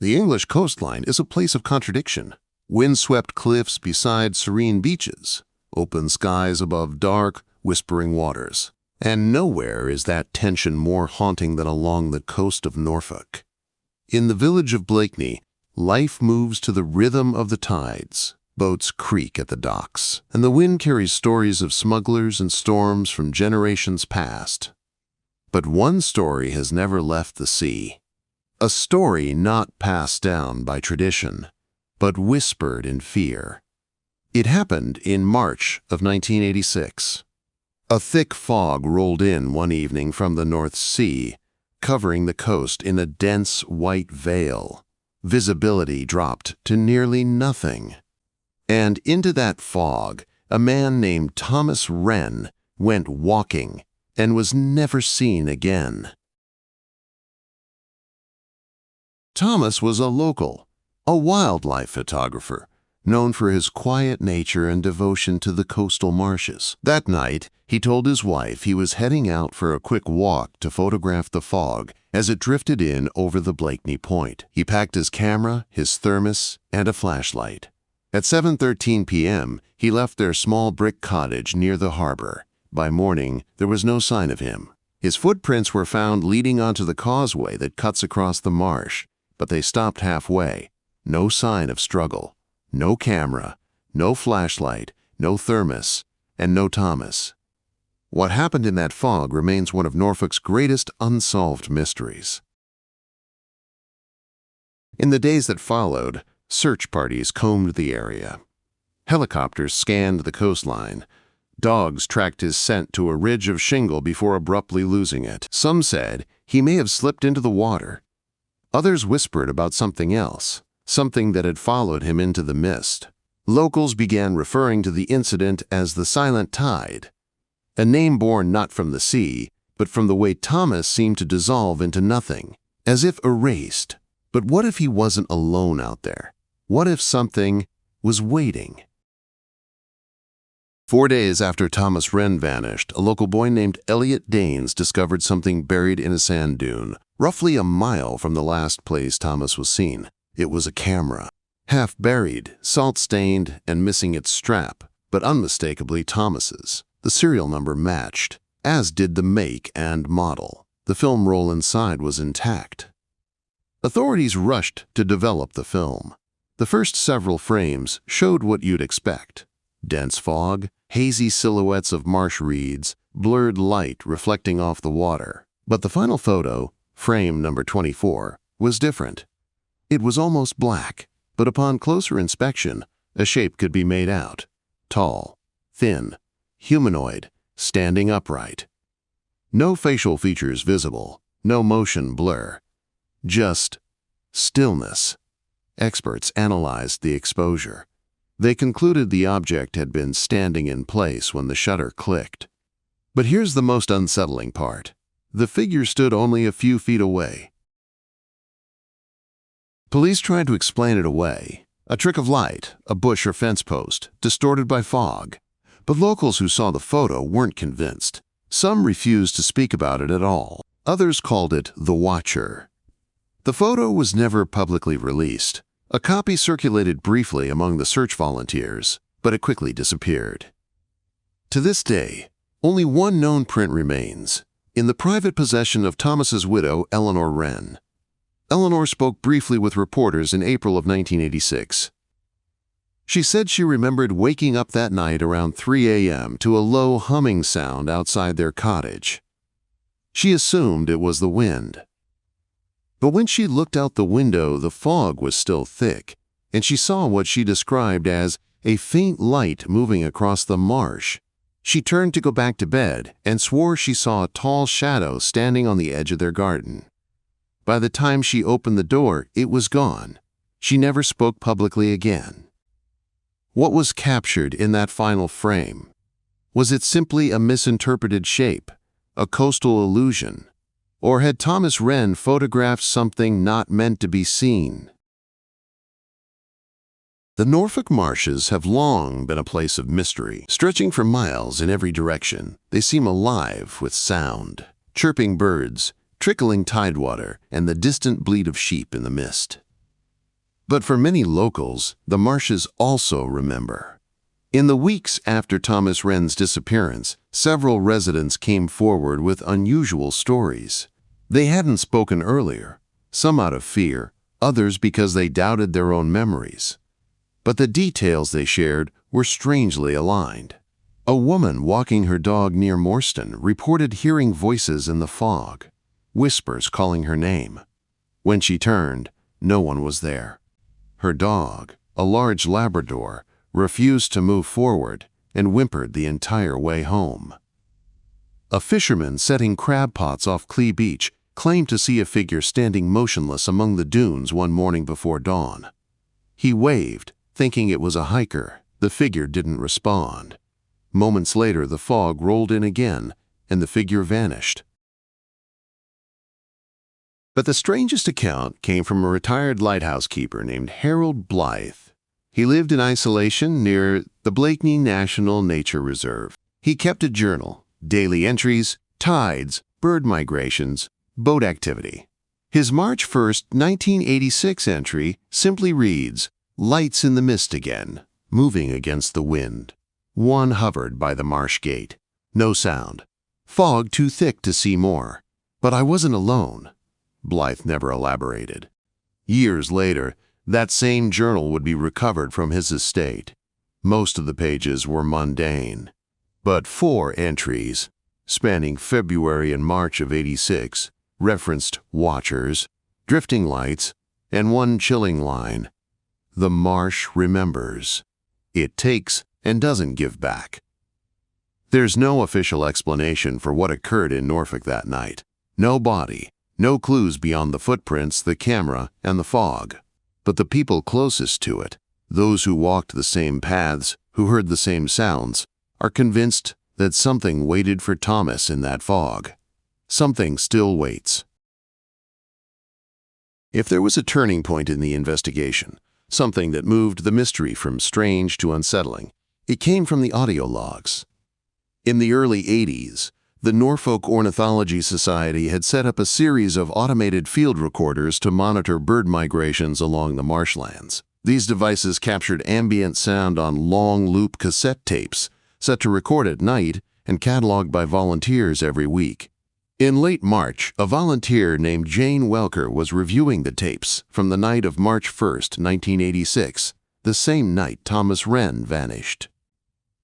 The English coastline is a place of contradiction. Wind-swept cliffs beside serene beaches, open skies above dark, whispering waters. And nowhere is that tension more haunting than along the coast of Norfolk. In the village of Blakeney, life moves to the rhythm of the tides. Boats creak at the docks, and the wind carries stories of smugglers and storms from generations past. But one story has never left the sea. A story not passed down by tradition, but whispered in fear. It happened in March of 1986. A thick fog rolled in one evening from the North Sea, covering the coast in a dense white veil. Visibility dropped to nearly nothing. And into that fog, a man named Thomas Renn went walking and was never seen again. Thomas was a local, a wildlife photographer, known for his quiet nature and devotion to the coastal marshes. That night, he told his wife he was heading out for a quick walk to photograph the fog as it drifted in over the Blakeney Point. He packed his camera, his thermos, and a flashlight. At 7:13 p.m., he left their small brick cottage near the harbor. By morning, there was no sign of him. His footprints were found leading onto the causeway that cuts across the marsh, but they stopped halfway. No sign of struggle. No camera, no flashlight, no thermos, and no Thomas. What happened in that fog remains one of Norfolk's greatest unsolved mysteries. In the days that followed, search parties combed the area. Helicopters scanned the coastline. Dogs tracked his scent to a ridge of shingle before abruptly losing it. Some said he may have slipped into the water. Others whispered about something else, something that had followed him into the mist. Locals began referring to the incident as the Silent Tide, a name born not from the sea, but from the way Thomas seemed to dissolve into nothing, as if erased. But what if he wasn't alone out there? What if something was waiting? 4 days after Thomas Renn vanished, a local boy named Elliot Danes discovered something buried in a sand dune, roughly a mile from the last place Thomas was seen. It was a camera, half buried, salt-stained, and missing its strap, but unmistakably Thomas's. The serial number matched, as did the make and model. The film roll inside was intact. Authorities rushed to develop the film. The first several frames showed what you'd expect: dense fog, hazy silhouettes of marsh reeds, blurred light reflecting off the water. But the final photo, frame number 24, was different. It was almost black, but upon closer inspection, a shape could be made out. Tall, thin, humanoid, standing upright. No facial features visible, no motion blur. Just stillness. Experts analyzed the exposure. They concluded the object had been standing in place when the shutter clicked. But here's the most unsettling part. The figure stood only a few feet away. Police tried to explain it away. A trick of light, a bush or fence post, distorted by fog. But locals who saw the photo weren't convinced. Some refused to speak about it at all. Others called it the Watcher. The photo was never publicly released. A copy circulated briefly among the search volunteers, but it quickly disappeared. To this day, only one known print remains, in the private possession of Thomas's widow, Eleanor Renn. Eleanor spoke briefly with reporters in April of 1986. She said she remembered waking up that night around 3 a.m. to a low humming sound outside their cottage. She assumed it was the wind. But when she looked out the window, the fog was still thick, and she saw what she described as a faint light moving across the marsh. She turned to go back to bed and swore she saw a tall shadow standing on the edge of their garden. By the time she opened the door, it was gone. She never spoke publicly again. What was captured in that final frame? Was it simply a misinterpreted shape, a coastal illusion? Or had Thomas Renn photographed something not meant to be seen? The Norfolk marshes have long been a place of mystery. Stretching for miles in every direction, they seem alive with sound. Chirping birds, trickling tidewater, and the distant bleat of sheep in the mist. But for many locals, the marshes also remember. In the weeks after Thomas Renn's disappearance, several residents came forward with unusual stories. They hadn't spoken earlier, some out of fear, others because they doubted their own memories. But the details they shared were strangely aligned. A woman walking her dog near Morston reported hearing voices in the fog, whispers calling her name. When she turned, no one was there. Her dog, a large Labrador, refused to move forward and whimpered the entire way home. A fisherman setting crab pots off Quay Beach claimed to see a figure standing motionless among the dunes one morning before dawn. He waved, thinking it was a hiker. The figure didn't respond. Moments later, the fog rolled in again, and the figure vanished. But the strangest account came from a retired lighthouse keeper named Harold Blythe. He lived in isolation near the Blakeney National Nature Reserve. He kept a journal, daily entries, tides, bird migrations, boat activity. His March 1st, 1986 entry simply reads, "Lights in the mist again, moving against the wind. One hovered by the marsh gate. No sound. Fog too thick to see more. But I wasn't alone." Blythe never elaborated. Years later, that same journal would be recovered from his estate. Most of the pages were mundane. But 4 entries, spanning February and March of '86, referenced watchers, drifting lights, and one chilling line. The marsh remembers. It takes and doesn't give back. There's no official explanation for what occurred in Norfolk that night. No body, no clues beyond the footprints, the camera, and the fog. But the people closest to it, those who walked the same paths, who heard the same sounds, are convinced that something waited for Thomas in that fog. Something still waits. If there was a turning point in the investigation, something that moved the mystery from strange to unsettling, it came from the audio logs. In the early '80s, the Norfolk Ornithology Society had set up a series of automated field recorders to monitor bird migrations along the marshlands. These devices captured ambient sound on long-loop cassette tapes, set to record at night and cataloged by volunteers every week. In late March, a volunteer named Jane Welker was reviewing the tapes from the night of March 1st, 1986, the same night Thomas Renn vanished.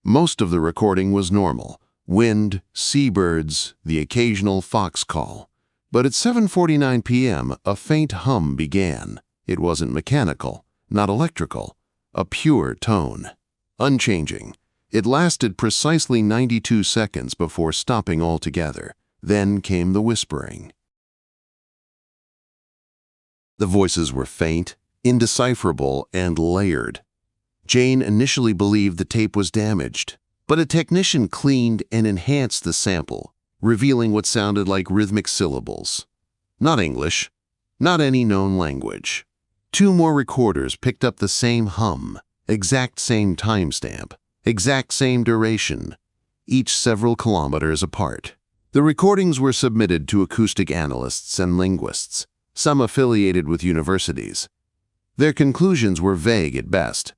Most of the recording was normal: wind, seabirds, the occasional fox call. But at 7:49 p.m., a faint hum began. It wasn't mechanical, not electrical, a pure tone. Unchanging. It lasted precisely 92 seconds before stopping altogether. Then came the whispering. The voices were faint, indecipherable, and layered. Jane initially believed the tape was damaged, but a technician cleaned and enhanced the sample, revealing what sounded like rhythmic syllables. Not English, not any known language. 2 more recorders picked up the same hum, exact same timestamp, exact same duration, each several kilometers apart. The recordings were submitted to acoustic analysts and linguists, some affiliated with universities. Their conclusions were vague at best,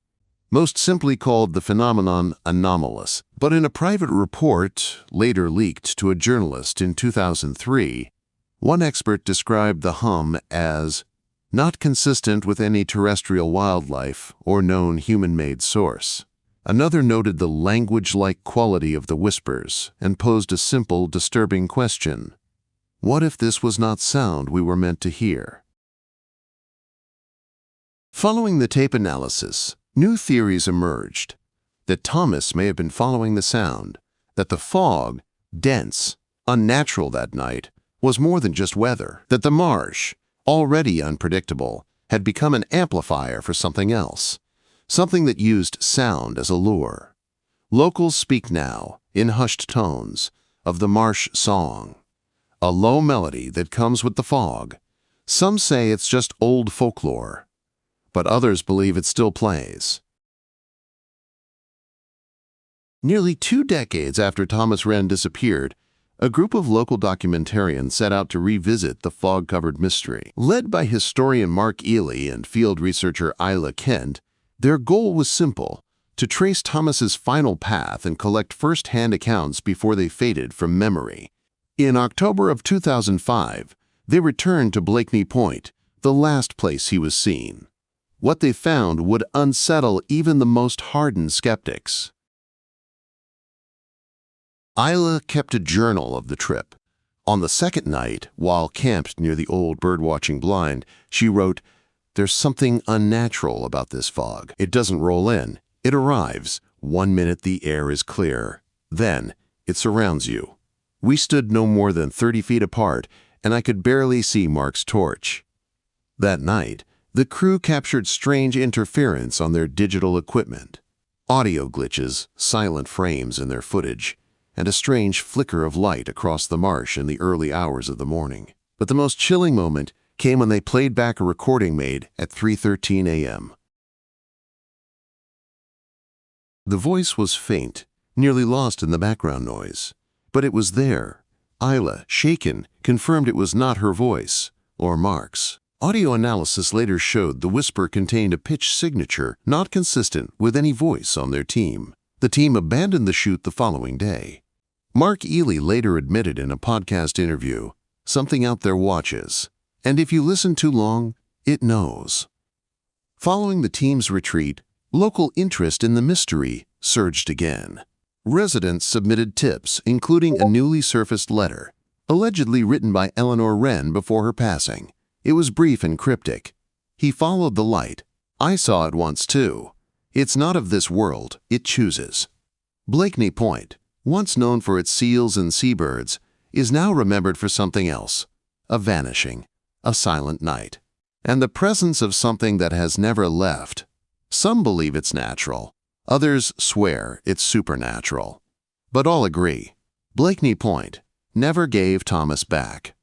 most simply called the phenomenon anomalous. But in a private report, later leaked to a journalist in 2003, one expert described the hum as not consistent with any terrestrial wildlife or known human-made source. Another noted the language-like quality of the whispers and posed a simple, disturbing question. What if this was not sound we were meant to hear? Following the tape analysis, new theories emerged. That Thomas may have been following the sound, that the fog, dense, unnatural that night, was more than just weather, that the marsh, already unpredictable, had become an amplifier for something else. Something that used sound as a lure. Locals speak now, in hushed tones, of the marsh song, a low melody that comes with the fog. Some say it's just old folklore, but others believe it still plays. Nearly 2 decades after Thomas Renn disappeared, a group of local documentarians set out to revisit the fog-covered mystery. Led by historian Mark Ely and field researcher Isla Kent, their goal was simple: to trace Thomas's final path and collect first-hand accounts before they faded from memory. In October of 2005, they returned to Blakeney Point, the last place he was seen. What they found would unsettle even the most hardened skeptics. Isla kept a journal of the trip. On the second night, while camped near the old birdwatching blind, she wrote, "There's something unnatural about this fog. It doesn't roll in. It arrives. 1 minute the air is clear. Then it surrounds you. We stood no more than 30 feet apart, and I could barely see Mark's torch." That night, the crew captured strange interference on their digital equipment. Audio glitches, silent frames in their footage, and a strange flicker of light across the marsh in the early hours of the morning. But the most chilling moment came when they played back a recording made at 3:13 a.m. The voice was faint, nearly lost in the background noise. But it was there. Isla, shaken, confirmed it was not her voice, or Mark's. Audio analysis later showed the whisper contained a pitch signature not consistent with any voice on their team. The team abandoned the shoot the following day. Mark Ely later admitted in a podcast interview, "Something out there watches, and if you listen too long, it knows." Following the team's retreat, local interest in the mystery surged again. Residents submitted tips, including a newly surfaced letter, allegedly written by Eleanor Renn before her passing. It was brief and cryptic. "He followed the light. I saw it once too. It's not of this world, it chooses." Blakeney Point, once known for its seals and seabirds, is now remembered for something else: a vanishing, a silent night, and the presence of something that has never left. Some believe it's natural, others swear it's supernatural. But all agree, Blakeney Point never gave Thomas back.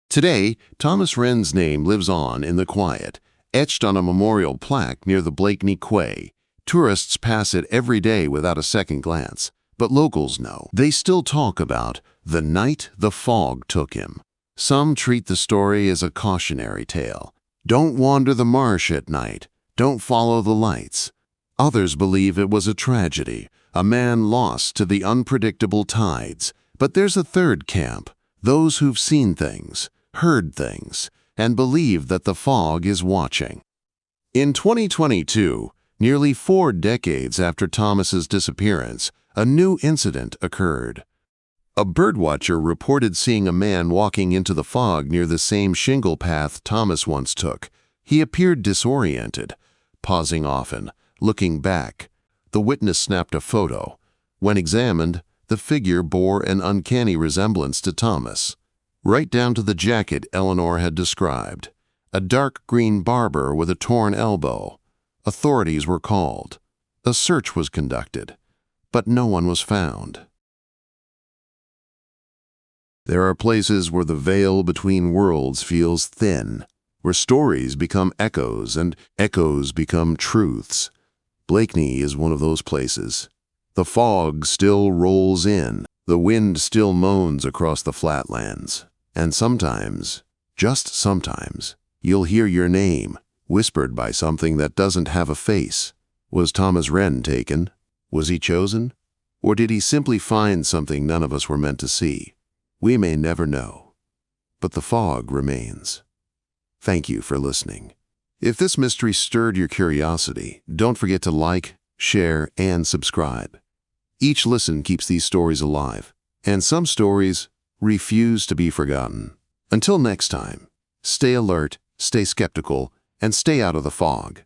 Today, Thomas Renn's name lives on in the quiet, etched on a memorial plaque near the Blakeney quay. Tourists pass it every day without a second glance, but locals know. They still talk about the night the fog took him. Some treat the story as a cautionary tale. Don't wander the marsh at night. Don't follow the lights. Others believe it was a tragedy, a man lost to the unpredictable tides. But there's a third camp, those who've seen things, heard things, and believe that the fog is watching. In 2022, nearly 4 decades after Thomas's disappearance, a new incident occurred. A birdwatcher reported seeing a man walking into the fog near the same shingle path Thomas once took. He appeared disoriented, pausing often, looking back. The witness snapped a photo. When examined, the figure bore an uncanny resemblance to Thomas, right down to the jacket Eleanor had described. A dark green barber with a torn elbow. Authorities were called. A search was conducted, but no one was found. There are places where the veil between worlds feels thin, where stories become echoes and echoes become truths. Blakeney is one of those places. The fog still rolls in, the wind still moans across the flatlands, and sometimes, just sometimes, you'll hear your name whispered by something that doesn't have a face. Was Thomas Renn taken? Was he chosen? Or did he simply find something none of us were meant to see? We may never know, but the fog remains. Thank you for listening. If this mystery stirred your curiosity, don't forget to like, share, and subscribe. Each listen keeps these stories alive, and some stories refuse to be forgotten. Until next time, stay alert, stay skeptical, and stay out of the fog.